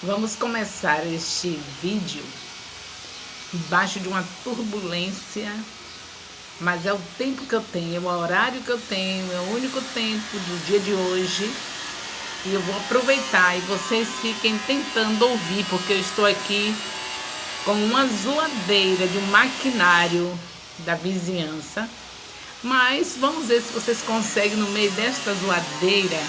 Vamos começar este vídeo embaixo de uma turbulência, mas é o tempo que eu tenho, é o horário que eu tenho, é o único tempo do dia de hoje. E eu vou aproveitar e vocês fiquem tentando ouvir, porque eu estou aqui com uma zoadeira de um maquinário da vizinhança. Mas vamos ver se vocês conseguem, no meio desta zoadeira,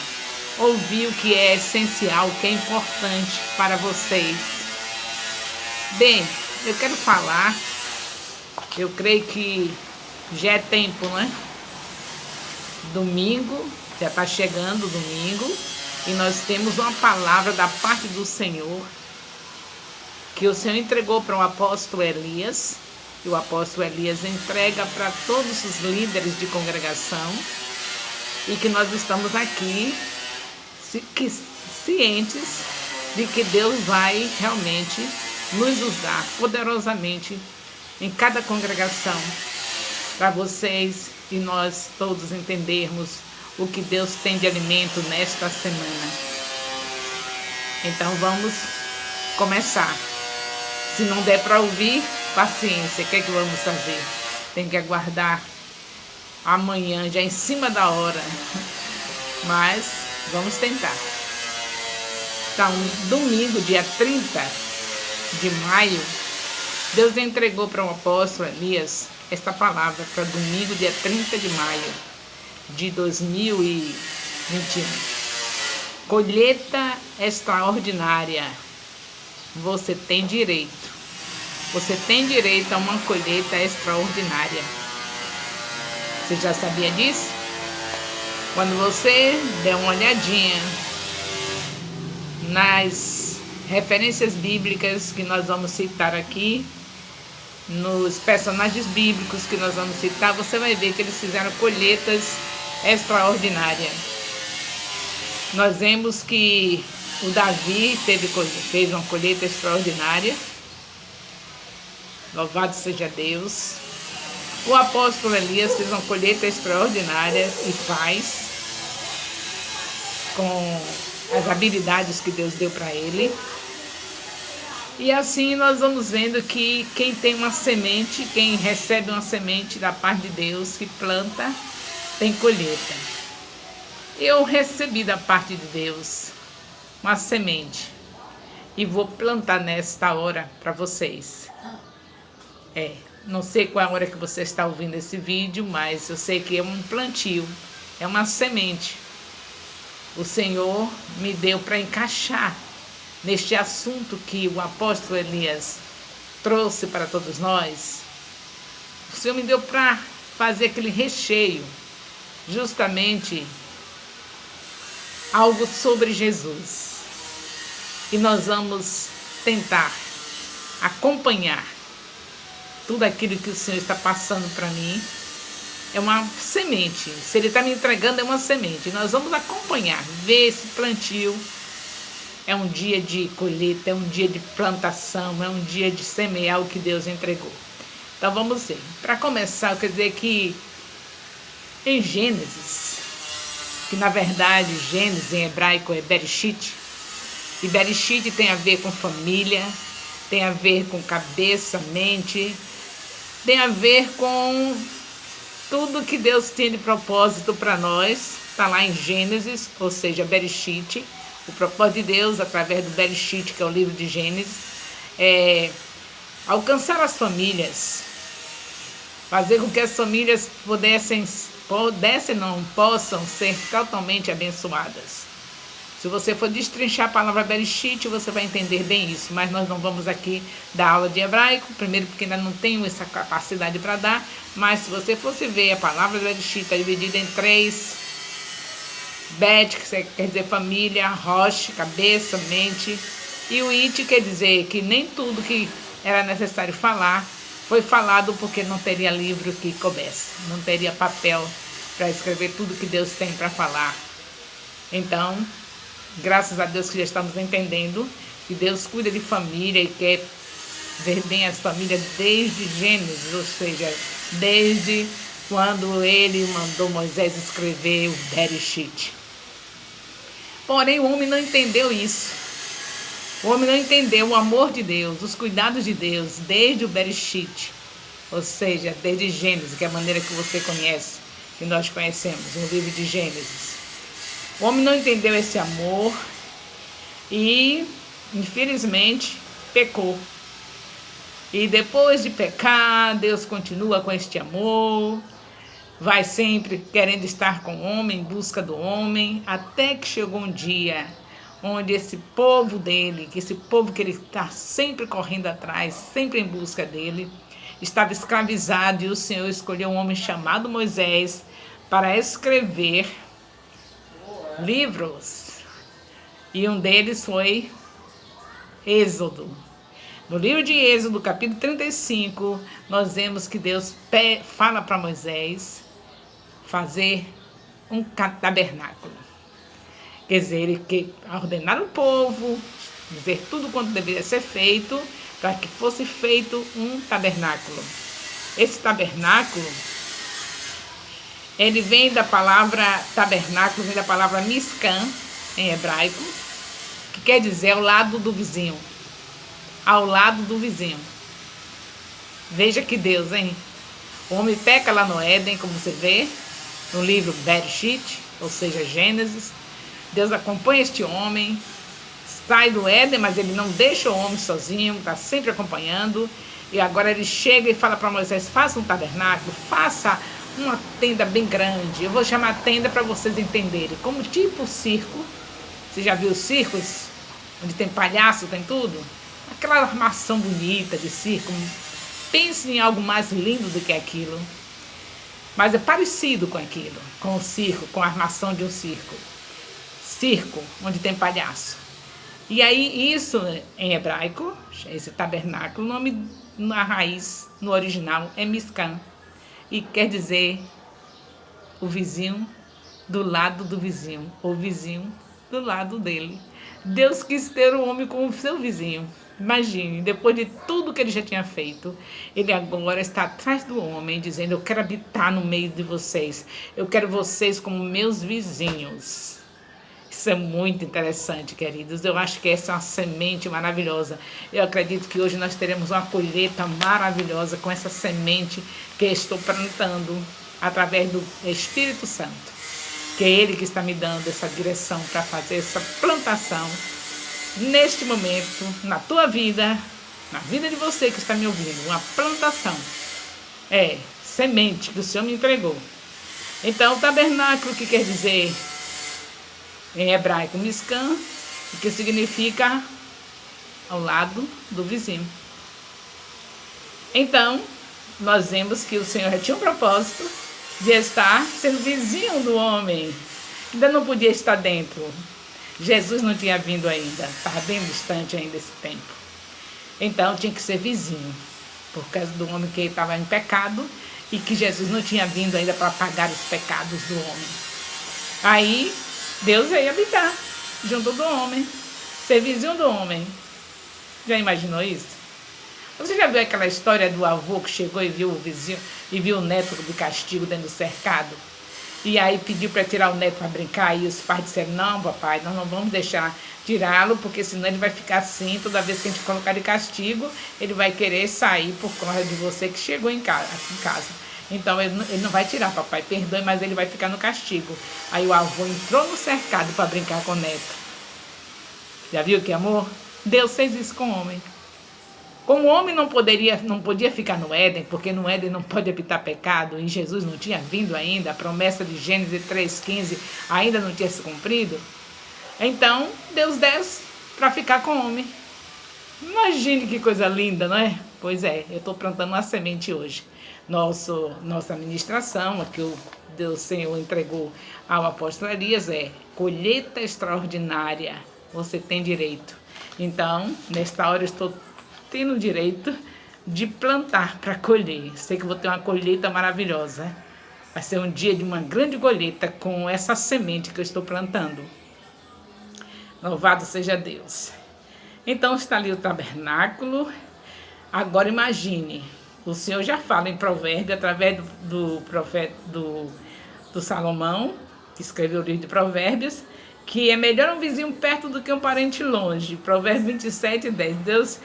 ouvir o que é essencial, o que é importante para vocês. Bem, eu quero falar, eu creio que já é tempo, né? Domingo, já está chegando o domingo, e nós temos uma palavra da parte do Senhor, que o Senhor entregou para o apóstolo Elias, e o apóstolo Elias entrega para todos os líderes de congregação, e que nós estamos aqui cientes de que Deus vai realmente nos usar poderosamente em cada congregação, para vocês e nós todos entendermos o que Deus tem de alimento nesta semana. Então vamos começar. Se não der para ouvir, paciência, o que é que vamos fazer? Tem que aguardar amanhã, já em cima da hora, mas vamos tentar. Então, domingo, dia 30 de maio, Deus entregou para o apóstolo Elias esta palavra para domingo, dia 30 de maio de 2021. Colheita extraordinária. Você tem direito. Você tem direito a uma colheita extraordinária. Você já sabia disso? Quando você der uma olhadinha nas referências bíblicas que nós vamos citar aqui, nos personagens bíblicos que nós vamos citar, você vai ver que eles fizeram colheitas extraordinárias. Nós vemos que o Davi fez uma colheita extraordinária. Louvado seja Deus. O apóstolo Elias fez uma colheita extraordinária e faz, com as habilidades que Deus deu para ele. E assim nós vamos vendo que quem tem uma semente, quem recebe uma semente da parte de Deus, que planta, tem colheita. Eu recebi da parte de Deus uma semente e vou plantar nesta hora para vocês. Não sei qual é a hora que você está ouvindo esse vídeo, mas eu sei que é um plantio, é uma semente. O Senhor me deu para encaixar neste assunto que o apóstolo Elias trouxe para todos nós. O Senhor me deu para fazer aquele recheio, justamente algo sobre Jesus. E nós vamos tentar acompanhar tudo aquilo que o Senhor está passando para mim. É uma semente. Se Ele está me entregando, é uma semente. Nós vamos acompanhar, ver esse plantio. É um dia de colheita, é um dia de plantação, é um dia de semear o que Deus entregou. Então vamos ver. Para começar, eu quero dizer que em Gênesis, que na verdade Gênesis em hebraico é Bereshit, e Bereshit tem a ver com família, tem a ver com cabeça, mente, tem a ver com tudo que Deus tem de propósito para nós. Está lá em Gênesis, ou seja, Bereshit. O propósito de Deus, através do Bereshit, que é o livro de Gênesis, é alcançar as famílias, fazer com que as famílias possam ser totalmente abençoadas. Se você for destrinchar a palavra Bereshit, você vai entender bem isso, mas nós não vamos aqui dar aula de hebraico, primeiro porque ainda não tenho essa capacidade para dar, mas se você fosse ver, a palavra Bereshit está dividida em 3, Bet, que quer dizer família, Rosh, cabeça, mente, e o It quer dizer que nem tudo que era necessário falar foi falado, porque não teria livro que coubesse, não teria papel para escrever tudo que Deus tem para falar. Então, graças a Deus que já estamos entendendo que Deus cuida de família e quer ver bem as famílias desde Gênesis, ou seja, desde quando Ele mandou Moisés escrever o Bereshit. Porém, o homem não entendeu isso. O homem não entendeu o amor de Deus, os cuidados de Deus, desde o Bereshit, ou seja, desde Gênesis, que é a maneira que você conhece, que nós conhecemos, no livro de Gênesis. O homem não entendeu esse amor e, infelizmente, pecou. E depois de pecar, Deus continua com este amor, vai sempre querendo estar com o homem, em busca do homem, até que chegou um dia onde esse povo dele, que esse povo que ele está sempre correndo atrás, sempre em busca dele, estava escravizado, e o Senhor escolheu um homem chamado Moisés para escrever livros. E um deles foi Êxodo. No livro de Êxodo, capítulo 35, nós vemos que Deus fala para Moisés fazer um tabernáculo. Quer dizer, ele que ordenar o povo, dizer tudo quanto deveria ser feito, para que fosse feito um tabernáculo. Esse tabernáculo, ele vem da palavra tabernáculo, vem da palavra miscan, em hebraico, que quer dizer ao lado do vizinho. Ao lado do vizinho. Veja que Deus, hein? O homem peca lá no Éden, como você vê, no livro Bereshit, ou seja, Gênesis. Deus acompanha este homem, sai do Éden, mas ele não deixa o homem sozinho, está sempre acompanhando. E agora ele chega e fala para Moisés, faça um tabernáculo, faça uma tenda bem grande. Eu vou chamar tenda para vocês entenderem, como tipo circo. Você já viu circos? Onde tem palhaço, tem tudo? Aquela armação bonita de circo. Pense em algo mais lindo do que aquilo. Mas é parecido com aquilo, com o circo, com a armação de um circo. Circo, onde tem palhaço. E aí isso em hebraico, esse tabernáculo, o nome na raiz, no original, é Miscan. E quer dizer o vizinho do lado do vizinho, ou vizinho do lado dele. Deus quis ter o homem como seu vizinho. Imagine, depois de tudo que ele já tinha feito, ele agora está atrás do homem, dizendo, eu quero habitar no meio de vocês. Eu quero vocês como meus vizinhos. Isso é muito interessante, queridos. Eu acho que essa é uma semente maravilhosa. Eu acredito que hoje nós teremos uma colheita maravilhosa com essa semente que eu estou plantando através do Espírito Santo. Que é Ele que está me dando essa direção para fazer essa plantação neste momento, na tua vida, na vida de você que está me ouvindo. Uma plantação. Semente que o Senhor me entregou. Então, o tabernáculo, que quer dizer em hebraico, miscan, que significa ao lado do vizinho. Então, nós vemos que o Senhor já tinha um propósito de estar sendo vizinho do homem. Ainda não podia estar dentro. Jesus não tinha vindo ainda, estava bem distante ainda esse tempo. Então, tinha que ser vizinho, por causa do homem que estava em pecado e que Jesus não tinha vindo ainda para pagar os pecados do homem. Aí, Deus ia habitar junto do homem, ser vizinho do homem. Já imaginou isso? Você já viu aquela história do avô que chegou e viu o vizinho e viu o neto de castigo dentro do cercado? E aí pediu para tirar o neto para brincar, e os pais disseram, não, papai, nós não vamos deixar tirá-lo, porque senão ele vai ficar assim, toda vez que a gente colocar de castigo, ele vai querer sair por causa de você que chegou aqui em casa. Então ele não vai tirar, papai, perdoe, mas ele vai ficar no castigo. Aí o avô entrou no cercado para brincar com o neto. Já viu que amor? Deus fez isso com o homem. Como o homem não podia ficar no Éden, porque no Éden não pode habitar pecado, e Jesus não tinha vindo ainda, a promessa de Gênesis 3,15 ainda não tinha se cumprido, então Deus desce para ficar com o homem. Imagine que coisa linda, não é? Pois é, eu estou plantando uma semente hoje. Nossa administração, que o Senhor entregou ao apóstolo Elias, é colheita extraordinária. Você tem direito. Então, nesta hora eu estou tendo o direito de plantar para colher. Sei que vou ter uma colheita maravilhosa. Vai ser um dia de uma grande colheita com essa semente que eu estou plantando. Louvado seja Deus. Então está ali o tabernáculo. Agora imagine, o Senhor já fala em Provérbios, através do profeta do Salomão, que escreveu o livro de Provérbios, que é melhor um vizinho perto do que um parente longe. Provérbios 27:10. Deus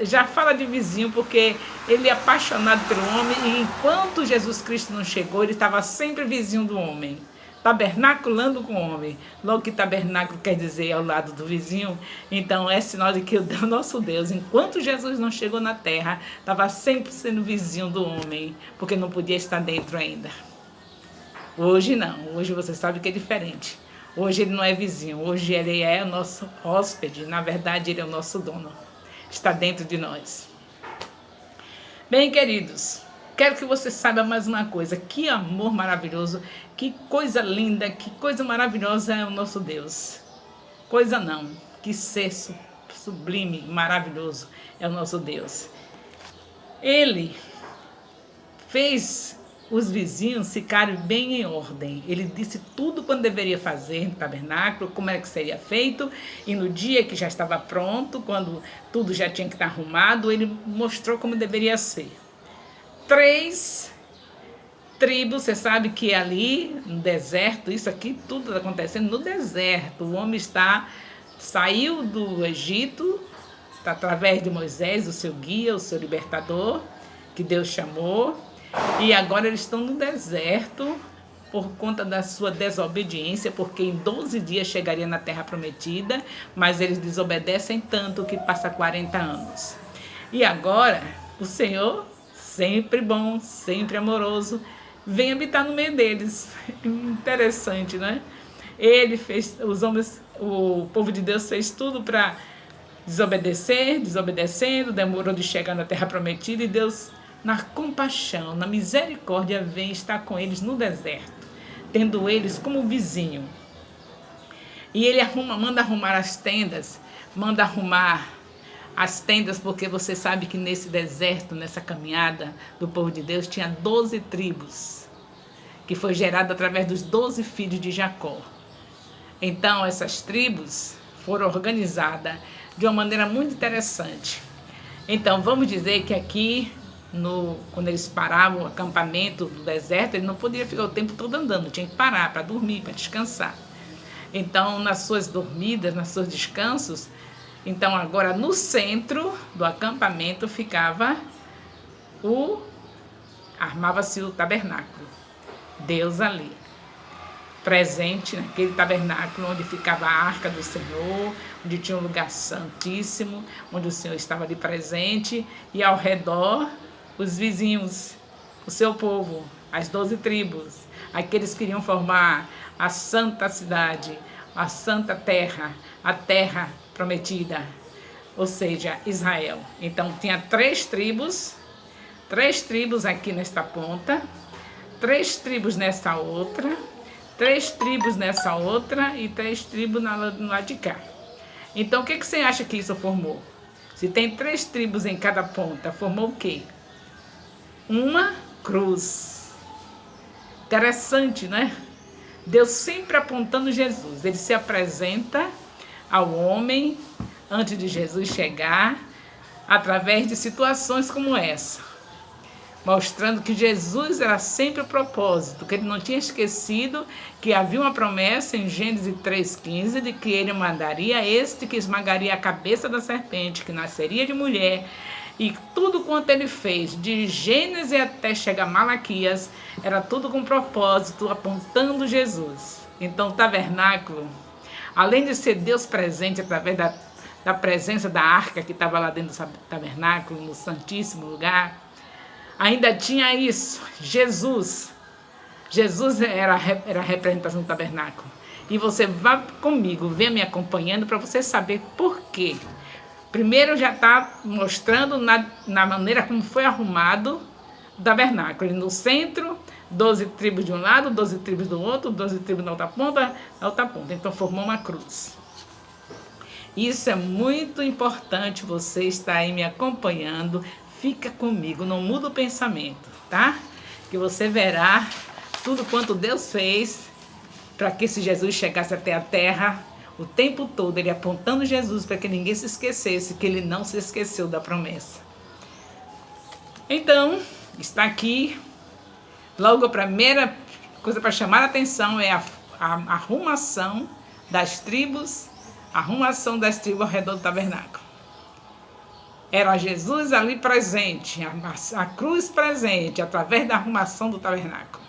já fala de vizinho porque ele é apaixonado pelo homem e enquanto Jesus Cristo não chegou, ele estava sempre vizinho do homem, tabernaculando com o homem. Logo que tabernáculo quer dizer ao lado do vizinho, então é sinal de que o nosso Deus, enquanto Jesus não chegou na terra, estava sempre sendo vizinho do homem, porque não podia estar dentro ainda. Hoje não, hoje você sabe que é diferente. Hoje ele não é vizinho, hoje ele é o nosso hóspede, na verdade ele é o nosso dono, está dentro de nós. Bem, queridos, quero que você saiba mais uma coisa, que amor maravilhoso, que coisa linda, que coisa maravilhosa é o nosso Deus. Coisa não, que ser sublime, maravilhoso é o nosso Deus. Ele fez os vizinhos ficarem bem em ordem. Ele disse tudo quando deveria fazer no tabernáculo, como era que seria feito, e no dia que já estava pronto, quando tudo já tinha que estar arrumado, ele mostrou como deveria ser. 3 tribos, você sabe que ali no deserto, isso aqui tudo está acontecendo no deserto. O homem saiu do Egito, através de Moisés, o seu guia, o seu libertador, que Deus chamou. E agora eles estão no deserto por conta da sua desobediência, porque em 12 dias chegaria na terra prometida, mas eles desobedecem tanto que passa 40 anos. E agora o Senhor, sempre bom, sempre amoroso, vem habitar no meio deles. Interessante, né? Ele fez, o povo de Deus fez tudo para desobedecendo, demorou de chegar na terra prometida e Deus, na compaixão, na misericórdia, vem estar com eles no deserto, tendo eles como vizinho. E ele manda arrumar as tendas, porque você sabe que nesse deserto, nessa caminhada do povo de Deus, tinha 12 tribos, que foi gerado através dos 12 filhos de Jacó. Então, essas tribos foram organizadas de uma maneira muito interessante. Então, vamos dizer que aqui, quando eles paravam o acampamento do deserto, ele não podia ficar o tempo todo andando, tinha que parar para dormir, para descansar. Então, nas suas dormidas, nos seus descansos, então agora no centro do acampamento armava-se o tabernáculo. Deus ali, presente naquele tabernáculo onde ficava a arca do Senhor, onde tinha um lugar santíssimo, onde o Senhor estava ali presente, e ao redor os vizinhos, o seu povo, as 12 tribos, aqueles que iriam formar a santa cidade, a santa terra, a terra prometida, ou seja, Israel. Então tinha 3 tribos aqui nesta ponta, 3 tribos nessa outra, 3 tribos nessa outra e 3 tribos no lado de cá. Então o que você acha que isso formou? Se tem 3 tribos em cada ponta, formou o quê? Uma cruz. Interessante, né? Deus sempre apontando Jesus. Ele se apresenta ao homem antes de Jesus chegar, através de situações como essa, mostrando que Jesus era sempre o propósito, que ele não tinha esquecido que havia uma promessa em Gênesis 3,15 de que ele mandaria este que esmagaria a cabeça da serpente, que nasceria de mulher. E tudo quanto ele fez, de Gênesis até chegar a Malaquias, era tudo com propósito, apontando Jesus. Então o tabernáculo, além de ser Deus presente através da presença da arca que estava lá dentro do tabernáculo, no santíssimo lugar, ainda tinha isso, Jesus. Jesus era a representação do tabernáculo. E você vá comigo, venha me acompanhando para você saber por quê. Primeiro já está mostrando na maneira como foi arrumado o tabernáculo. No centro, 12 tribos de um lado, 12 tribos do outro, 12 tribos na outra ponta. Então formou uma cruz. Isso é muito importante, você estar aí me acompanhando. Fica comigo, não muda o pensamento, tá? Que você verá tudo quanto Deus fez para que esse Jesus chegasse até a terra. O tempo todo ele apontando Jesus para que ninguém se esquecesse, que ele não se esqueceu da promessa. Então, está aqui, logo a primeira coisa para chamar a atenção é a arrumação das tribos, a arrumação das tribos ao redor do tabernáculo. Era Jesus ali presente, a cruz presente, através da arrumação do tabernáculo.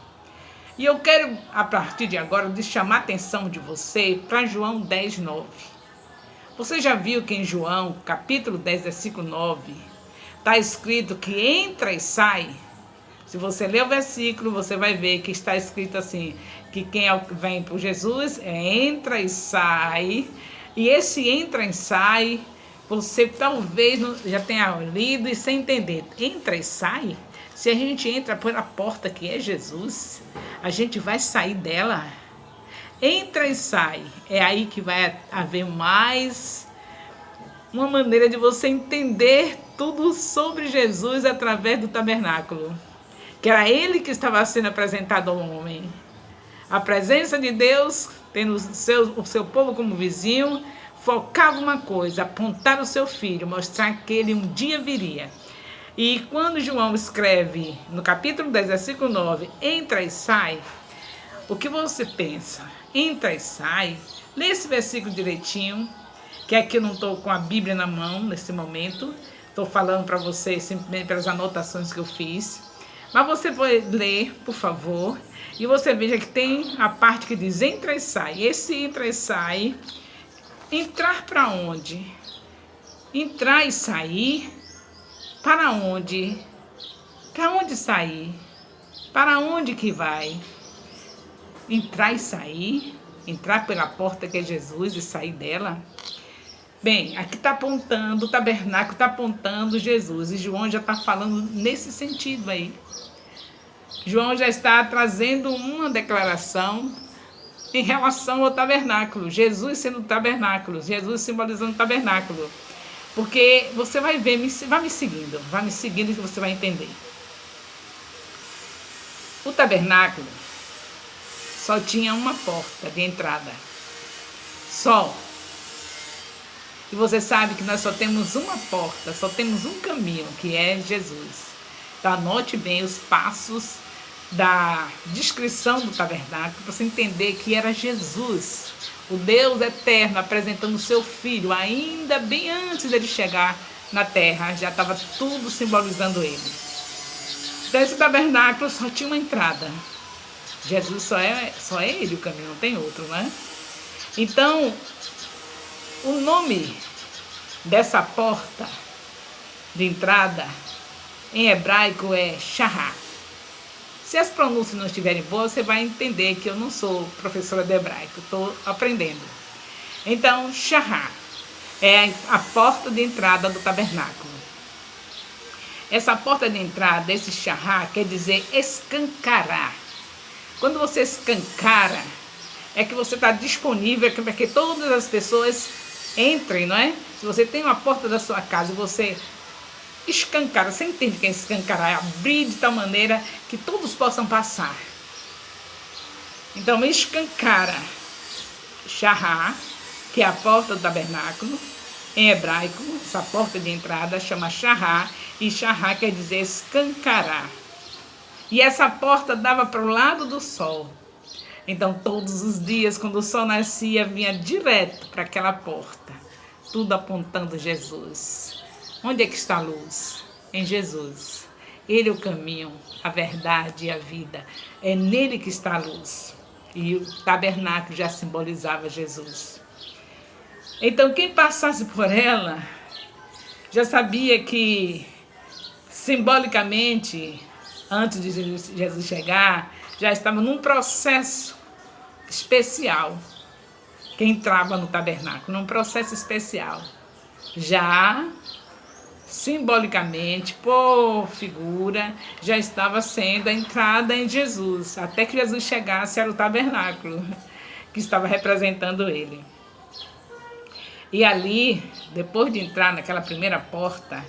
E eu quero, a partir de agora, chamar a atenção de você para João 10, 9. Você já viu que em João, capítulo 10, versículo 9, está escrito que entra e sai? Se você ler o versículo, você vai ver que está escrito assim, que quem vem por Jesus entra e sai. E esse entra e sai, você talvez já tenha lido e sem entender. Entra e sai? Se a gente entra pela porta que é Jesus, a gente vai sair dela. Entra e sai. É aí que vai haver mais uma maneira de você entender tudo sobre Jesus através do tabernáculo. Que era ele que estava sendo apresentado ao homem. A presença de Deus, tendo o seu povo como vizinho, focava uma coisa, apontar o seu filho, mostrar que ele um dia viria. E quando João escreve no capítulo 10, versículo 9, entra e sai, o que você pensa? Entra e sai? Lê esse versículo direitinho, que aqui eu não estou com a Bíblia na mão nesse momento, estou falando para vocês simplesmente pelas anotações que eu fiz. Mas você vai ler, por favor, e você veja que tem a parte que diz entra e sai. Esse entra e sai, entrar para onde? Entrar e sair, para onde? Para onde sair? Para onde que vai? Entrar e sair, entrar pela porta que é Jesus e sair dela. Bem, aqui está apontando, o tabernáculo está apontando Jesus, e João já está falando nesse sentido aí. João já está trazendo uma declaração em relação ao tabernáculo, Jesus sendo o tabernáculo, Jesus simbolizando o tabernáculo. Porque você vai ver, vai me seguindo que você vai entender. O tabernáculo só tinha uma porta de entrada, só. E você sabe que nós só temos uma porta, só temos um caminho, que é Jesus. Então anote bem os passos da descrição do tabernáculo, para você entender que era Jesus, o Deus eterno, apresentando o seu Filho, ainda bem antes dele chegar na terra, já estava tudo simbolizando ele. Então esse tabernáculo só tinha uma entrada. Jesus só é ele o caminho, não tem outro, né? Então, o nome dessa porta de entrada em hebraico é Shahar. Se as pronúncias não estiverem boas, você vai entender que eu não sou professora de hebraico, estou aprendendo. Então, Shahar é a porta de entrada do tabernáculo. Essa porta de entrada, esse Shahar, quer dizer escancarar. Quando você escancara, é que você está disponível para que todas as pessoas entrem, não é? Se você tem uma porta da sua casa e você escancara, você entende que é escancarar? É abrir de tal maneira que todos possam passar. Então, escancara, Shahar, que é a porta do tabernáculo, em hebraico, essa porta de entrada chama Shahar, e Shahar quer dizer escancarar. E essa porta dava para o lado do sol. Então, todos os dias, quando o sol nascia, vinha direto para aquela porta, tudo apontando Jesus. Onde é que está a luz? Em Jesus. Ele é o caminho, a verdade e a vida. É nele que está a luz. E o tabernáculo já simbolizava Jesus. Então, quem passasse por ela já sabia que, simbolicamente, antes de Jesus chegar, já estava num processo especial. Quem entrava no tabernáculo, num processo especial. Já simbolicamente, por figura, já estava sendo a entrada em Jesus. Até que Jesus chegasse, era o tabernáculo que estava representando ele. E ali, depois de entrar naquela primeira porta,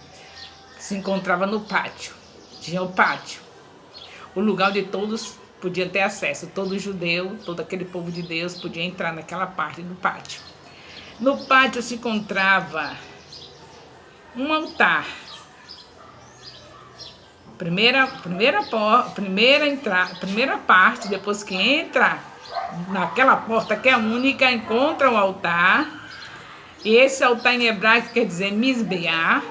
se encontrava no pátio. Tinha o pátio, o lugar onde todos podiam ter acesso. Todo judeu, todo aquele povo de Deus podia entrar naquela parte do pátio. No pátio se encontrava um altar. Primeira parte, depois que entra naquela porta que é única, encontra um altar. E esse altar em hebraico quer dizer Misbeá,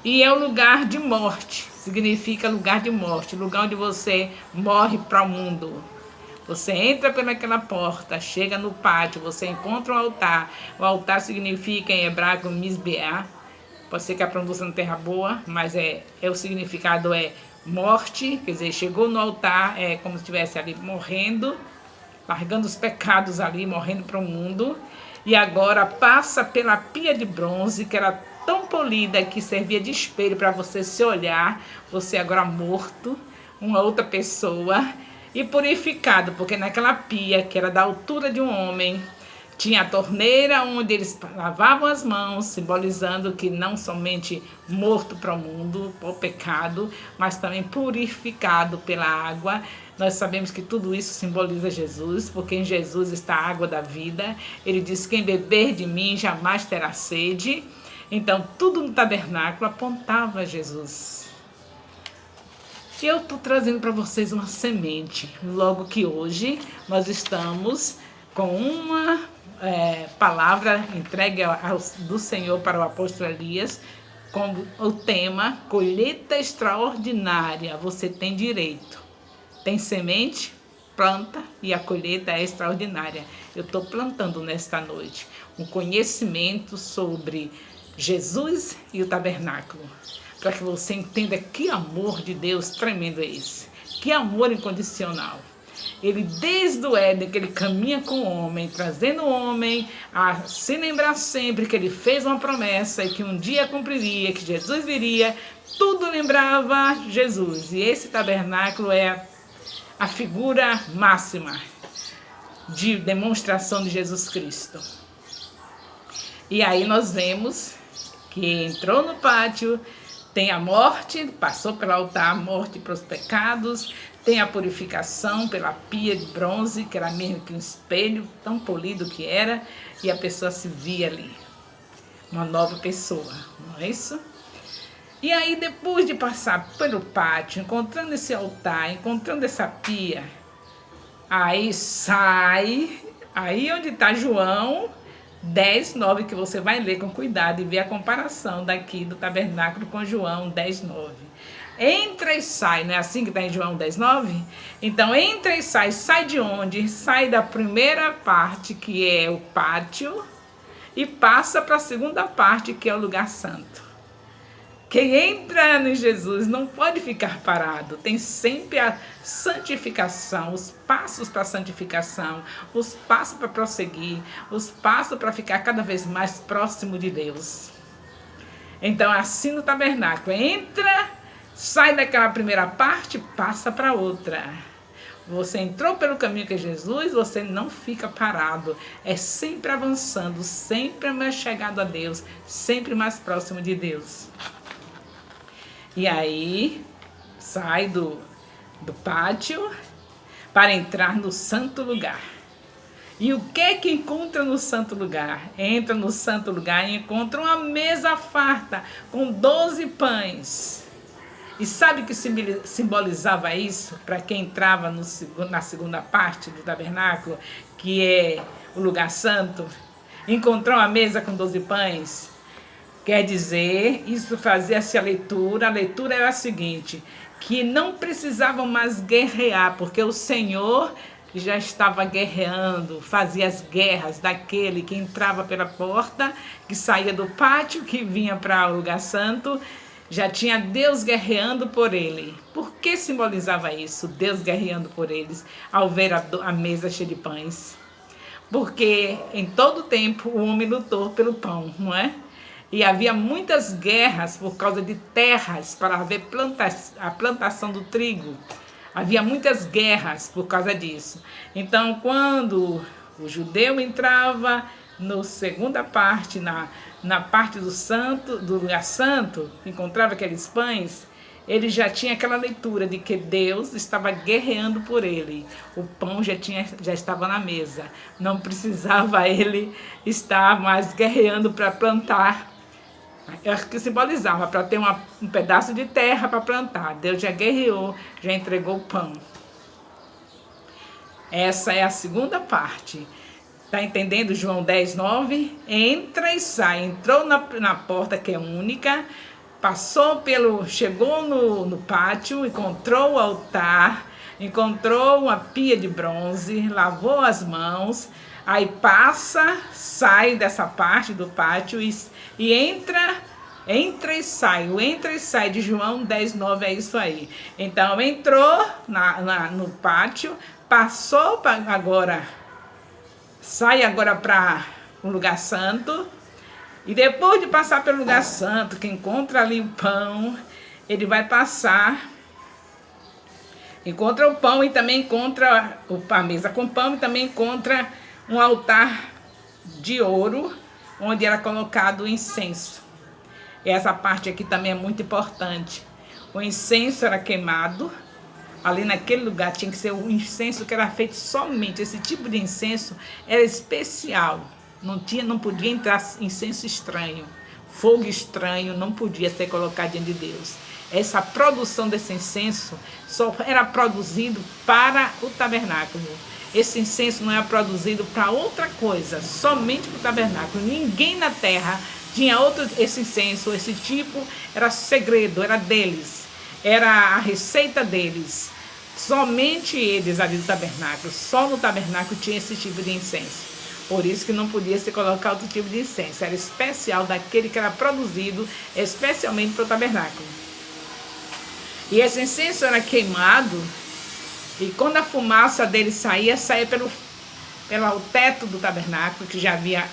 e é o lugar de morte, significa lugar de morte, lugar onde você morre para o mundo. Você entra pelaquela porta, chega no pátio, você encontra um altar. O altar significa em hebraico Misbeá. Pode ser que a pronúncia não esteja boa, mas o significado é morte, quer dizer, chegou no altar, é como se estivesse ali morrendo, largando os pecados ali, morrendo para o mundo. E agora passa pela pia de bronze, que era tão polida que servia de espelho para você se olhar, você agora morto, uma outra pessoa, e purificado, porque naquela pia, que era da altura de um homem, tinha a torneira onde eles lavavam as mãos, simbolizando que não somente morto para o mundo, por pecado, mas também purificado pela água. Nós sabemos que tudo isso simboliza Jesus, porque em Jesus está a água da vida. Ele diz: quem beber de mim jamais terá sede. Então, tudo no tabernáculo apontava a Jesus. E eu estou trazendo para vocês uma semente, logo que hoje nós estamos com uma palavra entregue do Senhor para o apóstolo Elias, com o tema colheita extraordinária. Você tem direito. Tem semente, planta, e a colheita é extraordinária. Eu estou plantando nesta noite um conhecimento sobre Jesus e o tabernáculo, para que você entenda que amor de Deus tremendo é esse, que amor incondicional. Ele, desde o Éden, que ele caminha com o homem, trazendo o homem a se lembrar sempre que ele fez uma promessa e que um dia cumpriria, que Jesus viria, tudo lembrava Jesus. E esse tabernáculo é a figura máxima de demonstração de Jesus Cristo. E aí nós vemos que entrou no pátio, tem a morte, passou pelo altar, a morte para os pecados, tem a purificação pela pia de bronze, que era mesmo que um espelho, tão polido que era, e a pessoa se via ali, uma nova pessoa, não é isso? E aí, depois de passar pelo pátio, encontrando esse altar, encontrando essa pia, aí sai, aí onde está João 10:9, que você vai ler com cuidado e ver a comparação daqui do tabernáculo com João 10:9. Entra e sai, não é assim que está em João 10:9? Então, entra e sai de onde? Sai da primeira parte, que é o pátio, e passa para a segunda parte, que é o lugar santo. Quem entra em Jesus não pode ficar parado, tem sempre a santificação, os passos para a santificação, os passos para prosseguir, os passos para ficar cada vez mais próximo de Deus. Então, assim no tabernáculo, entra, sai daquela primeira parte, passa para outra. Você entrou pelo caminho que é Jesus, você não fica parado, é sempre avançando, sempre mais chegado a Deus, sempre mais próximo de Deus. E aí, sai do pátio para entrar no santo lugar. E o que encontra no santo lugar? Entra no santo lugar e encontra uma mesa farta com 12 pães. E sabe o que simbolizava isso? Para quem entrava na segunda parte do tabernáculo, que é o lugar santo, encontrou uma mesa com 12 pães. Quer dizer, isso fazia-se a leitura era a seguinte, que não precisavam mais guerrear, porque o Senhor já estava guerreando, fazia as guerras daquele que entrava pela porta, que saía do pátio, que vinha para o lugar santo, já tinha Deus guerreando por ele. Por que simbolizava isso, Deus guerreando por eles, ao ver a mesa cheia de pães? Porque em todo tempo o homem lutou pelo pão, não é? E havia muitas guerras por causa de terras para haver a plantação do trigo. Havia muitas guerras por causa disso. Então, quando o judeu entrava na segunda parte, na parte do lugar santo, encontrava aqueles pães, ele já tinha aquela leitura de que Deus estava guerreando por ele. O pão já estava na mesa. Não precisava ele estar mais guerreando para plantar. Eu acho que simbolizava para ter um pedaço de terra para plantar. Deus já guerreou, já entregou o pão. Essa é a segunda parte. Tá entendendo João 10:9? Entra e sai. Entrou na porta que é única, chegou no pátio, encontrou o altar, encontrou uma pia de bronze, lavou as mãos, aí sai dessa parte do pátio e entra e sai. O entra e sai de João 10:9 é isso aí. Então entrou no pátio, passou sai agora para o lugar santo. E depois de passar pelo lugar santo, que encontra ali o pão, ele vai passar, encontra o pão e também encontra a mesa com pão e também encontra um altar de ouro, onde era colocado o incenso. E essa parte aqui também é muito importante. O incenso era queimado. Ali naquele lugar tinha que ser um incenso que era feito somente. Esse tipo de incenso era especial. Não podia entrar incenso estranho. Fogo estranho não podia ser colocado diante de Deus. Essa produção desse incenso só era produzido para o tabernáculo. Esse incenso não era produzido para outra coisa, somente para o tabernáculo. Ninguém na terra tinha esse incenso, esse tipo, era segredo, era deles. Era a receita deles. Somente eles ali do tabernáculo, só no tabernáculo tinha esse tipo de incenso. Por isso que não podia se colocar outro tipo de incenso. Era especial daquele que era produzido especialmente para o tabernáculo. E esse incenso era queimado, e quando a fumaça dele saía pelo teto do tabernáculo, que já havia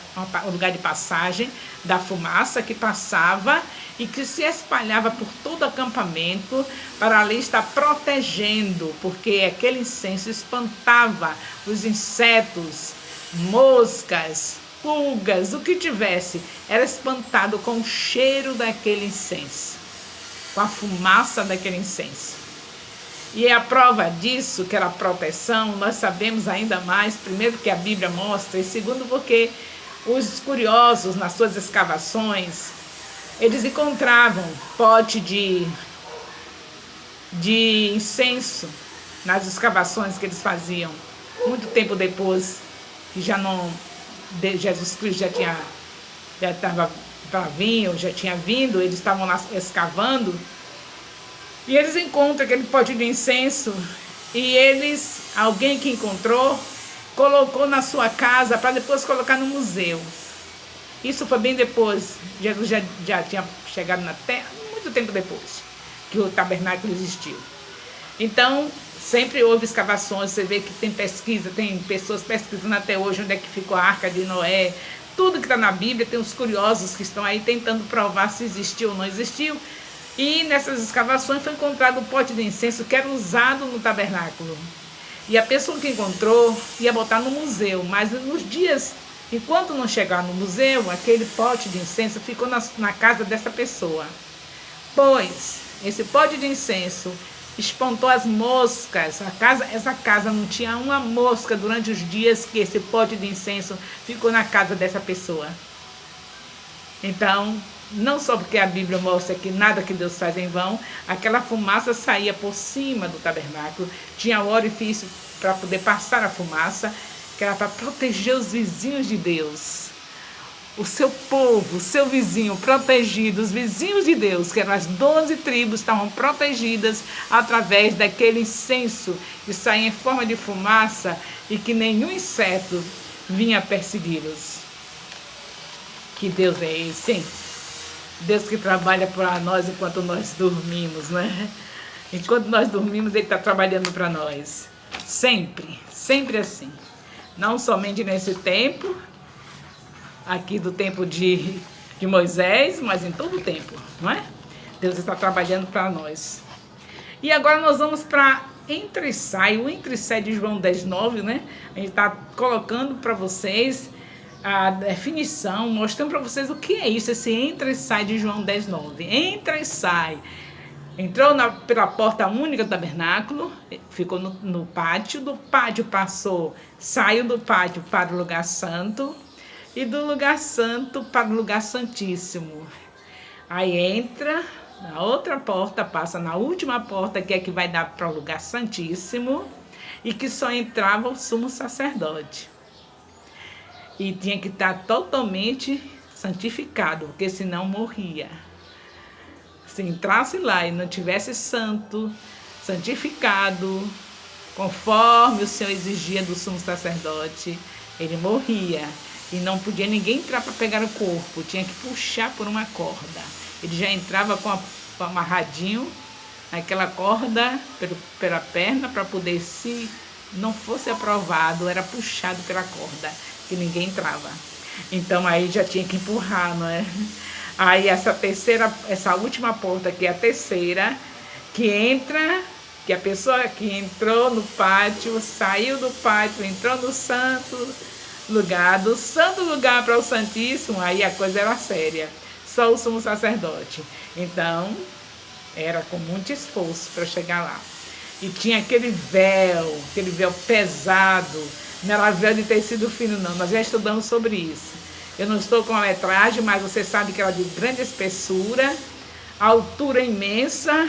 um lugar de passagem da fumaça que passava e que se espalhava por todo o acampamento para ali estar protegendo, porque aquele incenso espantava os insetos, moscas, pulgas, o que tivesse, era espantado com o cheiro daquele incenso, com a fumaça daquele incenso. E a prova disso, que era a proteção, nós sabemos ainda mais, primeiro que a Bíblia mostra, e segundo porque os curiosos nas suas escavações, eles encontravam pote de incenso nas escavações que eles faziam, muito tempo depois, que Jesus Cristo já estava para vir, já tinha vindo, eles estavam lá escavando, e eles encontram aquele pote de incenso, e alguém que encontrou, colocou na sua casa para depois colocar no museu. Isso foi bem depois. Jesus já tinha chegado na terra, muito tempo depois que o tabernáculo existiu. Então, sempre houve escavações, você vê que tem pesquisa, tem pessoas pesquisando até hoje onde é que ficou a Arca de Noé. Tudo que está na Bíblia, tem os curiosos que estão aí tentando provar se existiu ou não existiu. E nessas escavações foi encontrado o pote de incenso que era usado no tabernáculo. E a pessoa que encontrou ia botar no museu, mas nos dias, enquanto não chegar no museu, aquele pote de incenso ficou na casa dessa pessoa. Pois esse pote de incenso espantou as moscas. Essa casa não tinha uma mosca durante os dias que esse pote de incenso ficou na casa dessa pessoa. Então, não só porque a Bíblia mostra que nada que Deus faz em vão, aquela fumaça saía por cima do tabernáculo, tinha um orifício para poder passar a fumaça, que era para proteger os vizinhos de Deus. O seu povo, o seu vizinho protegido, os vizinhos de Deus, que eram as 12 tribos, estavam protegidas através daquele incenso que saía em forma de fumaça e que nenhum inseto vinha persegui-los. Que Deus é esse, hein? Deus que trabalha para nós enquanto nós dormimos, né? Enquanto nós dormimos, Ele está trabalhando para nós. Sempre, sempre assim. Não somente nesse tempo, aqui do tempo de Moisés, mas em todo o tempo, não é? Deus está trabalhando para nós. E agora nós vamos para entra e sai, o entra e sai de João 10:9, né? A gente está colocando para vocês a definição, mostrando para vocês o que é isso, esse entra e sai de João 10:9. Entra e sai. Entrou pela porta única do tabernáculo, ficou no pátio, do pátio saiu do pátio para o lugar santo, e do lugar santo para o lugar santíssimo. Aí entra na outra porta, passa na última porta, que é que vai dar para o lugar santíssimo, e que só entrava o sumo sacerdote. E tinha que estar totalmente santificado, porque senão morria. Se entrasse lá e não tivesse santo, santificado, conforme o Senhor exigia do sumo sacerdote, ele morria. E não podia ninguém entrar para pegar o corpo, tinha que puxar por uma corda. Ele já entrava com amarradinho naquela corda pela perna, para poder, se não fosse aprovado, era puxado pela corda, que ninguém entrava. Então aí já tinha que empurrar, não é? Aí essa última porta, que é a terceira, que entra, que a pessoa que entrou no pátio, saiu do pátio, entrou no santo lugar, do santo lugar para o santíssimo, aí a coisa era séria. Só o sumo sacerdote. Então, era com muito esforço para chegar lá. E tinha aquele véu pesado, não era véu de tecido fino não, nós já estudamos sobre isso. Eu não estou com a metragem, mas você sabe que era de grande espessura, altura imensa,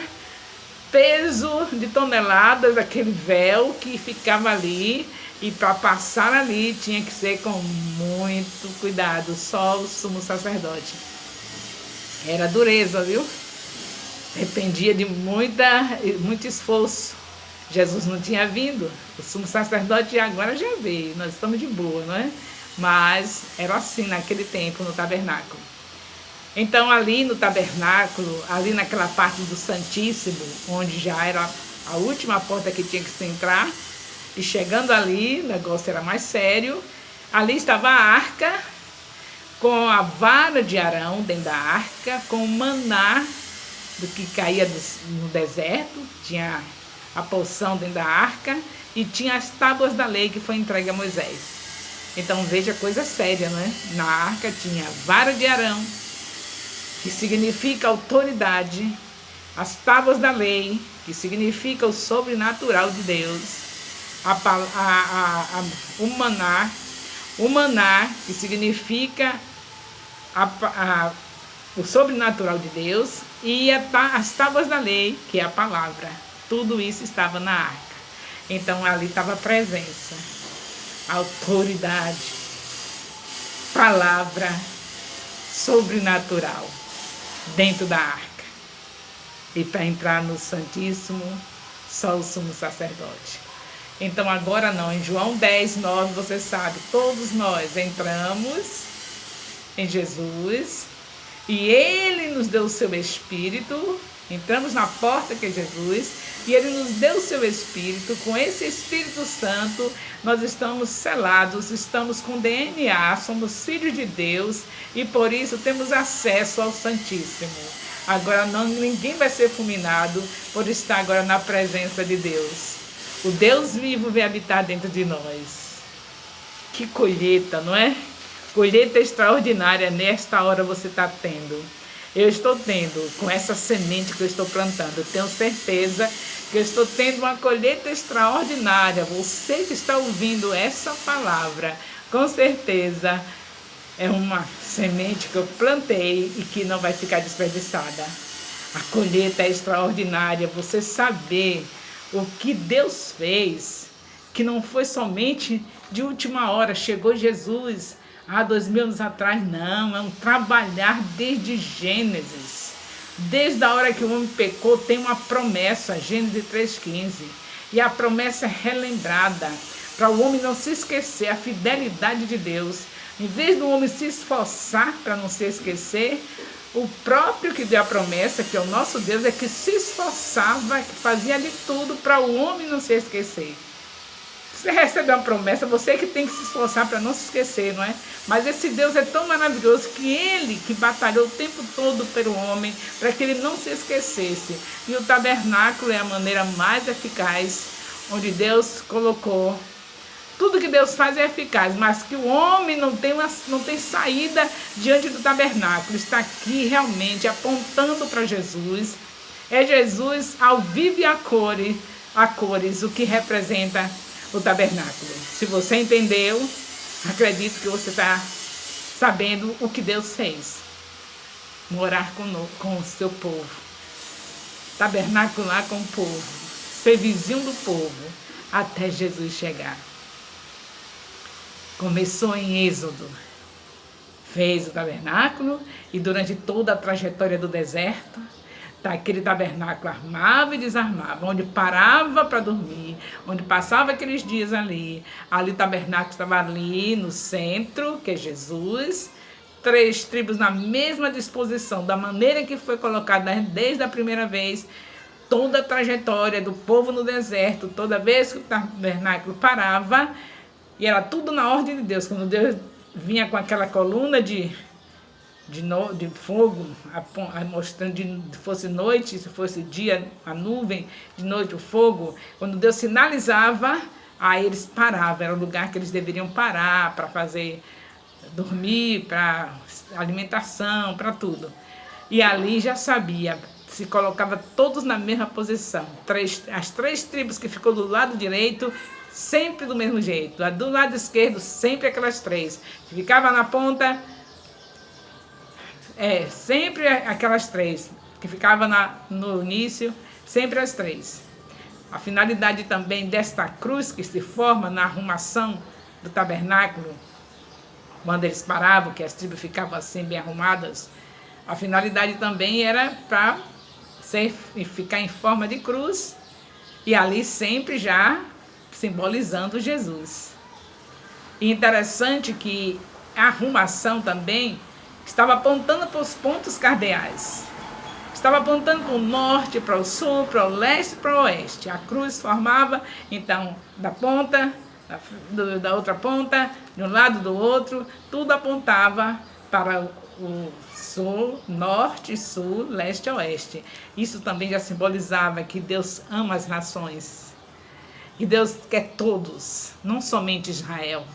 peso de toneladas, aquele véu que ficava ali, e para passar ali tinha que ser com muito cuidado, só o sumo sacerdote. Era dureza, viu? Dependia de muito esforço. Jesus não tinha vindo, o sumo sacerdote agora já veio, nós estamos de boa, não é? Mas era assim naquele tempo no tabernáculo. Então ali no tabernáculo, ali naquela parte do Santíssimo, onde já era a última porta que tinha que se entrar, e chegando ali, o negócio era mais sério, ali estava a arca, com a vara de Arão dentro da arca, com o maná do que caía no deserto, tinha a porção dentro da arca, e tinha as tábuas da lei que foi entregue a Moisés. Então veja, coisa séria, não é? Na arca tinha a vara de Arão, que significa autoridade, as tábuas da lei, que significa o sobrenatural de Deus, o maná, que significa o sobrenatural de Deus, e as tábuas da lei, que é a palavra. Tudo isso estava na arca. Então ali estava a presença, a autoridade, palavra sobrenatural dentro da arca. E para entrar no Santíssimo, só o sumo sacerdote. Então agora não, em João 10, 9, você sabe, todos nós entramos em Jesus e Ele nos deu o seu Espírito, entramos na porta que é Jesus, e Ele nos deu o seu Espírito. Com esse Espírito Santo, nós estamos selados, estamos com DNA, somos filhos de Deus, e por isso temos acesso ao Santíssimo. Agora ninguém vai ser fulminado por estar agora na presença de Deus. O Deus vivo vem habitar dentro de nós. Que colheita, não é? Colheita extraordinária nesta hora você está tendo. Eu estou tendo, com essa semente que eu estou plantando, eu tenho certeza que eu estou tendo uma colheita extraordinária. Você que está ouvindo essa palavra, com certeza é uma semente que eu plantei e que não vai ficar desperdiçada. A colheita é extraordinária, você saber o que Deus fez, que não foi somente de última hora, chegou Jesus há 2000 anos atrás, não, é um trabalhar desde Gênesis. Desde a hora que o homem pecou, tem uma promessa, Gênesis 3,15. E a promessa é relembrada, para o homem não se esquecer a fidelidade de Deus. Em vez do homem se esforçar para não se esquecer, o próprio que deu a promessa, que é o nosso Deus, é que se esforçava, que fazia de tudo para o homem não se esquecer. Você recebe uma promessa, você que tem que se esforçar para não se esquecer, não é? Mas esse Deus é tão maravilhoso que Ele que batalhou o tempo todo pelo homem, para que ele não se esquecesse. E o tabernáculo é a maneira mais eficaz, onde Deus colocou. Tudo que Deus faz é eficaz, mas que o homem não tem saída diante do tabernáculo. Está aqui realmente apontando para Jesus. É Jesus ao vivo e a cores, o que representa o tabernáculo. Se você entendeu, acredito que você está sabendo o que Deus fez. Morar com o seu povo. Tabernacular com o povo. Ser vizinho do povo. até Jesus chegar. Começou em Êxodo, fez o tabernáculo e durante toda a trajetória do deserto, aquele tabernáculo armava e desarmava, onde parava para dormir, onde passava aqueles dias ali o tabernáculo estava ali no centro, que é Jesus, 3 tribos na mesma disposição, da maneira que foi colocada desde a primeira vez, toda a trajetória do povo no deserto, toda vez que o tabernáculo parava, e era tudo na ordem de Deus, quando Deus vinha com aquela coluna de fogo, mostrando se fosse noite, se fosse dia, a nuvem, de noite o fogo. Quando Deus sinalizava, aí eles paravam, era o lugar que eles deveriam parar para fazer, dormir, para alimentação, para tudo. E ali já sabia, se colocava todos na mesma posição. As 3 tribos que ficou do lado direito, sempre do mesmo jeito. Do lado esquerdo, sempre aquelas 3. Que ficava na ponta... sempre aquelas 3, que ficavam no início, sempre as 3. A finalidade também desta cruz que se forma na arrumação do tabernáculo, quando eles paravam, que as tribos ficavam assim bem arrumadas, a finalidade também era para ficar em forma de cruz, e ali sempre já simbolizando Jesus. E interessante que a arrumação também estava apontando para os pontos cardeais. Estava apontando para o norte, para o sul, para o leste e para o oeste. A cruz formava, então, da ponta, da outra ponta, de um lado do outro, tudo apontava para o sul, norte, sul, leste e oeste. Isso também já simbolizava que Deus ama as nações. E Deus quer todos, não somente Israel.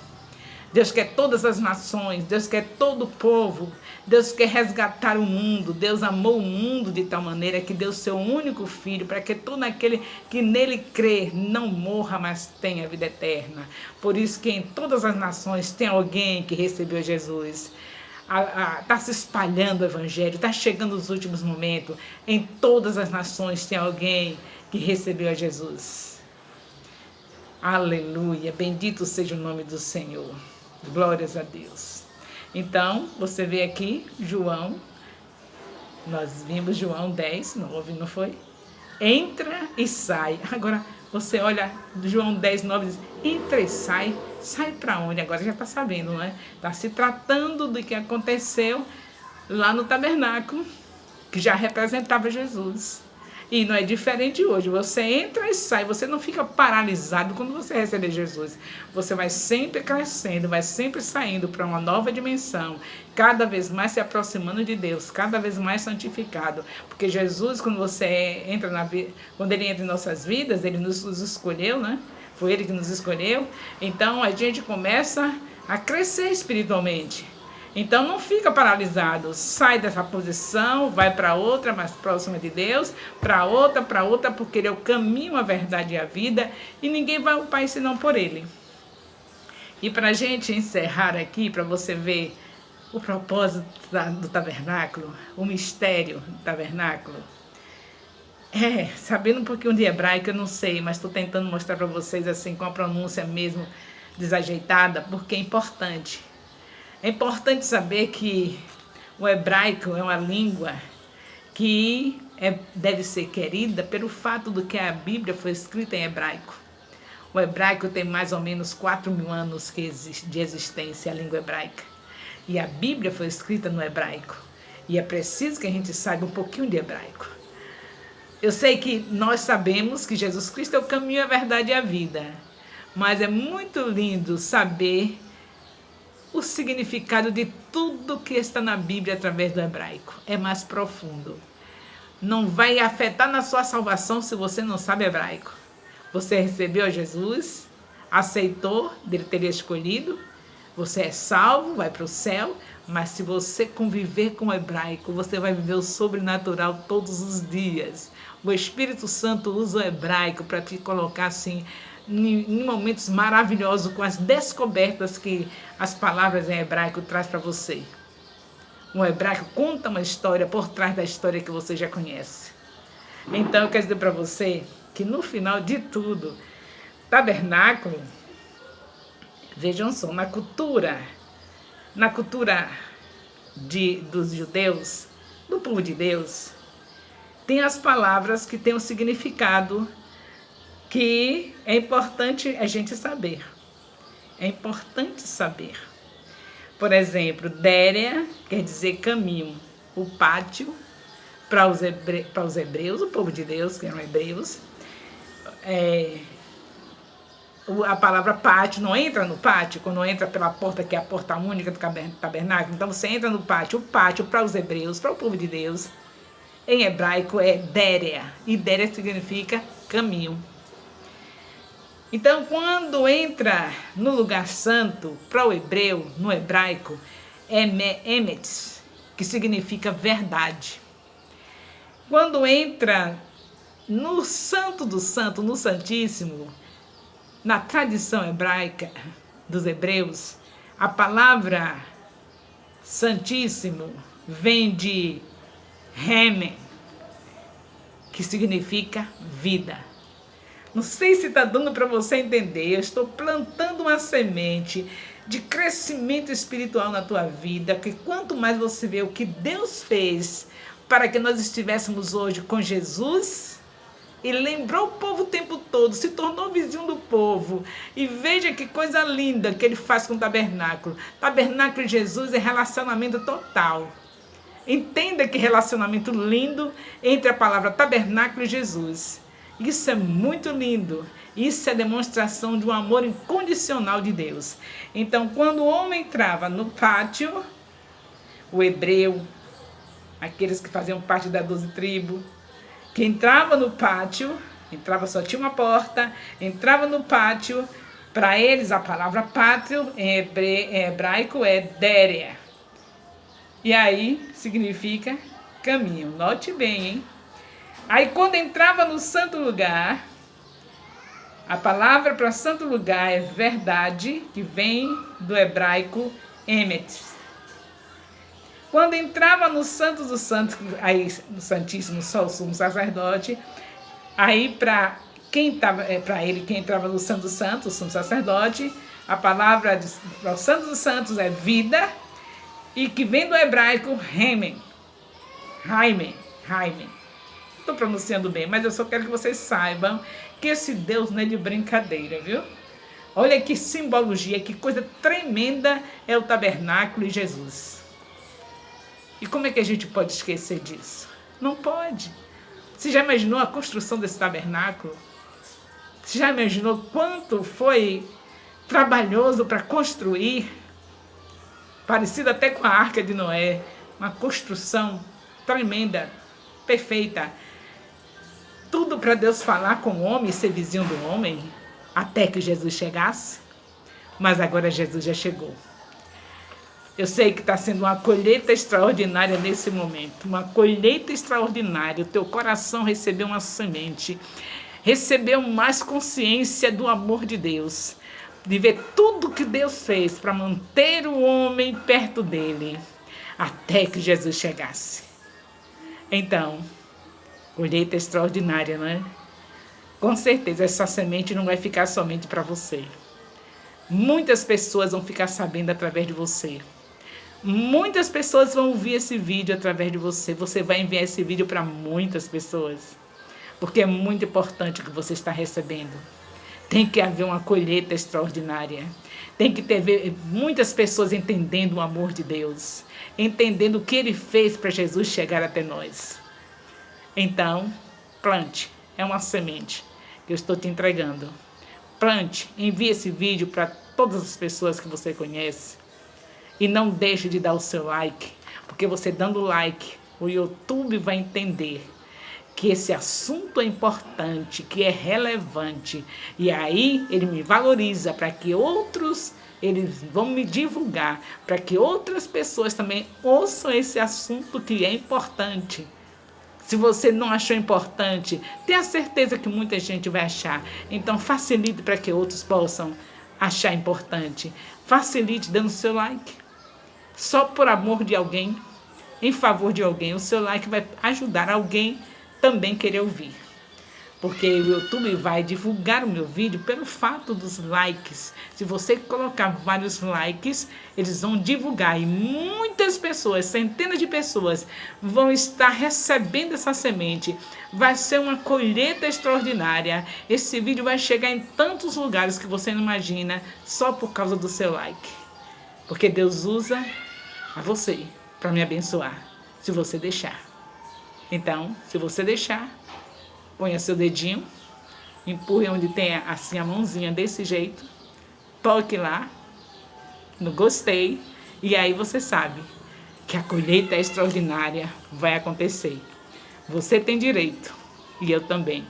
Deus quer todas as nações, Deus quer todo o povo, Deus quer resgatar o mundo. Deus amou o mundo de tal maneira que deu seu único filho para que todo aquele que nele crê não morra, mas tenha vida eterna. Por isso que em todas as nações tem alguém que recebeu Jesus. Está se espalhando o evangelho, está chegando os últimos momentos. Em todas as nações tem alguém que recebeu a Jesus. Aleluia, bendito seja o nome do Senhor. Glórias a Deus. Então, você vê aqui João, nós vimos João 10, 9, não foi? Entra e sai. Agora, você olha João 10, 9, diz, entra e sai. Sai para onde? Agora já está sabendo, não é? Está se tratando do que aconteceu lá no tabernáculo, que já representava Jesus. E não é diferente hoje. Você entra e sai. Você não fica paralisado quando você receber Jesus. Você vai sempre crescendo, vai sempre saindo para uma nova dimensão. Cada vez mais se aproximando de Deus. Cada vez mais santificado. Porque Jesus, quando você entra quando Ele entra em nossas vidas, Ele nos escolheu, né? Foi Ele que nos escolheu. Então a gente começa a crescer espiritualmente. Então não fica paralisado, sai dessa posição, vai para outra, mais próxima de Deus, para outra, porque Ele é o caminho, a verdade e a vida, e ninguém vai ao Pai senão por Ele. E para a gente encerrar aqui, para você ver o propósito do tabernáculo, o mistério do tabernáculo, sabendo um pouquinho de hebraico, eu não sei, mas estou tentando mostrar para vocês assim, com a pronúncia mesmo desajeitada, porque é importante. É importante saber que o hebraico é uma língua que deve ser querida pelo fato de que a Bíblia foi escrita em hebraico. O hebraico tem mais ou menos 4.000 anos de existência, a língua hebraica. E a Bíblia foi escrita no hebraico. E é preciso que a gente saiba um pouquinho de hebraico. Eu sei que nós sabemos que Jesus Cristo é o caminho, a verdade e a vida. Mas é muito lindo saber o significado de tudo que está na Bíblia através do hebraico. É mais profundo. Não vai afetar na sua salvação se você não sabe hebraico. Você recebeu Jesus, aceitou, dele teria escolhido, você é salvo, vai para o céu, mas se você conviver com o hebraico, você vai viver o sobrenatural todos os dias. O Espírito Santo usa o hebraico para te colocar assim, em momentos maravilhosos, com as descobertas que as palavras em hebraico traz para você. O hebraico conta uma história por trás da história que você já conhece. Então eu quero dizer para você que no final de tudo, Tabernáculo, vejam só, na cultura dos judeus, do povo de Deus, tem as palavras que têm um significado que é importante a gente saber. É importante saber. Por exemplo, Déria quer dizer caminho. O pátio, para os hebreus, o povo de Deus, que eram hebreus, a palavra pátio não entra no pátio, quando entra pela porta, que é a porta única do tabernáculo. Então você entra no pátio. O pátio para os hebreus, para o povo de Deus, em hebraico é Déria. E Déria significa caminho. Então, quando entra no lugar santo, para o hebreu, no hebraico, é Emet, que significa verdade. Quando entra no Santo do Santo, no Santíssimo, na tradição hebraica dos hebreus, a palavra Santíssimo vem de Remen, que significa vida. Não sei se está dando para você entender. Eu estou plantando uma semente de crescimento espiritual na tua vida, que quanto mais você vê o que Deus fez para que nós estivéssemos hoje com Jesus, e lembrou o povo o tempo todo, se tornou vizinho do povo, e veja que coisa linda que ele faz com o tabernáculo. Tabernáculo e Jesus é relacionamento total. Entenda que relacionamento lindo entre a palavra tabernáculo e Jesus. Isso é muito lindo. Isso é demonstração de um amor incondicional de Deus. Então, quando o homem entrava no pátio, o hebreu, aqueles que faziam parte da 12 tribos, que entrava no pátio, só tinha uma porta, entrava no pátio, para eles a palavra pátio em hebraico é Déria. E aí significa caminho. Note bem, hein? Aí quando entrava no santo lugar, a palavra para santo lugar é verdade, que vem do hebraico Emet. Quando entrava no Santo dos Santos, aí no Santíssimo, só o sumo sacerdote, aí para ele, quem entrava no Santo dos Santos, o sumo sacerdote, a palavra para o Santo dos Santos é vida, e que vem do hebraico Remen. Estou pronunciando bem, mas eu só quero que vocês saibam que esse Deus não é de brincadeira, viu? Olha que simbologia, que coisa tremenda é o tabernáculo e Jesus. E como é que a gente pode esquecer disso? Não pode. Você já imaginou a construção desse tabernáculo? Você já imaginou quanto foi trabalhoso para construir? Parecido até com a Arca de Noé. Uma construção tremenda, perfeita. Tudo para Deus falar com o homem e ser vizinho do homem, até que Jesus chegasse. Mas agora Jesus já chegou. Eu sei que está sendo uma colheita extraordinária nesse momento. Uma colheita extraordinária. O teu coração recebeu uma semente. Recebeu mais consciência do amor de Deus. De ver tudo que Deus fez para manter o homem perto dele. Até que Jesus chegasse. Então, colheita extraordinária, não é? Com certeza essa semente não vai ficar somente para você. Muitas pessoas vão ficar sabendo através de você. Muitas pessoas vão ouvir esse vídeo através de você. Você vai enviar esse vídeo para muitas pessoas. Porque é muito importante o que você está recebendo. Tem que haver uma colheita extraordinária. Tem que ter muitas pessoas entendendo o amor de Deus. Entendendo o que Ele fez para Jesus chegar até nós. Então, plante. É uma semente que eu estou te entregando. Plante. Envie esse vídeo para todas as pessoas que você conhece. E não deixe de dar o seu like, porque você dando like, o YouTube vai entender que esse assunto é importante, que é relevante. E aí ele me valoriza para que outros, eles vão me divulgar, para que outras pessoas também ouçam esse assunto que é importante. Se você não achou importante, tenha certeza que muita gente vai achar. Então facilite para que outros possam achar importante. Facilite dando seu like. Só por amor de alguém, em favor de alguém. O seu like vai ajudar alguém também querer ouvir. porque o YouTube vai divulgar o meu vídeo pelo fato dos likes. Se você colocar vários likes, eles vão divulgar e muitas pessoas, centenas de pessoas, vão estar recebendo essa semente. Vai ser uma colheita extraordinária. Esse vídeo vai chegar em tantos lugares que você não imagina, só por causa do seu like. Porque Deus usa a você para me abençoar, se você deixar. Então, se você deixar, ponha seu dedinho, empurre onde tem assim a mãozinha desse jeito, toque lá no gostei e aí você sabe que a colheita extraordinária vai acontecer. Você tem direito, e eu também,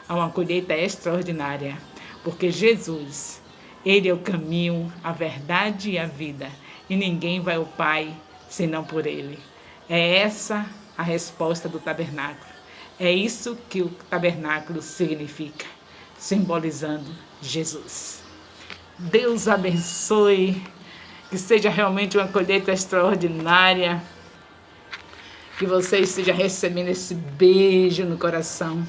a uma colheita extraordinária, porque Jesus, Ele é o caminho, a verdade e a vida, e ninguém vai ao Pai senão por Ele. É essa a resposta do tabernáculo. É isso que o tabernáculo significa, simbolizando Jesus. Deus abençoe, que seja realmente uma colheita extraordinária, que você esteja recebendo esse beijo no coração,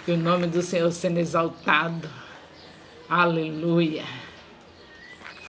que o nome do Senhor sendo exaltado. Aleluia.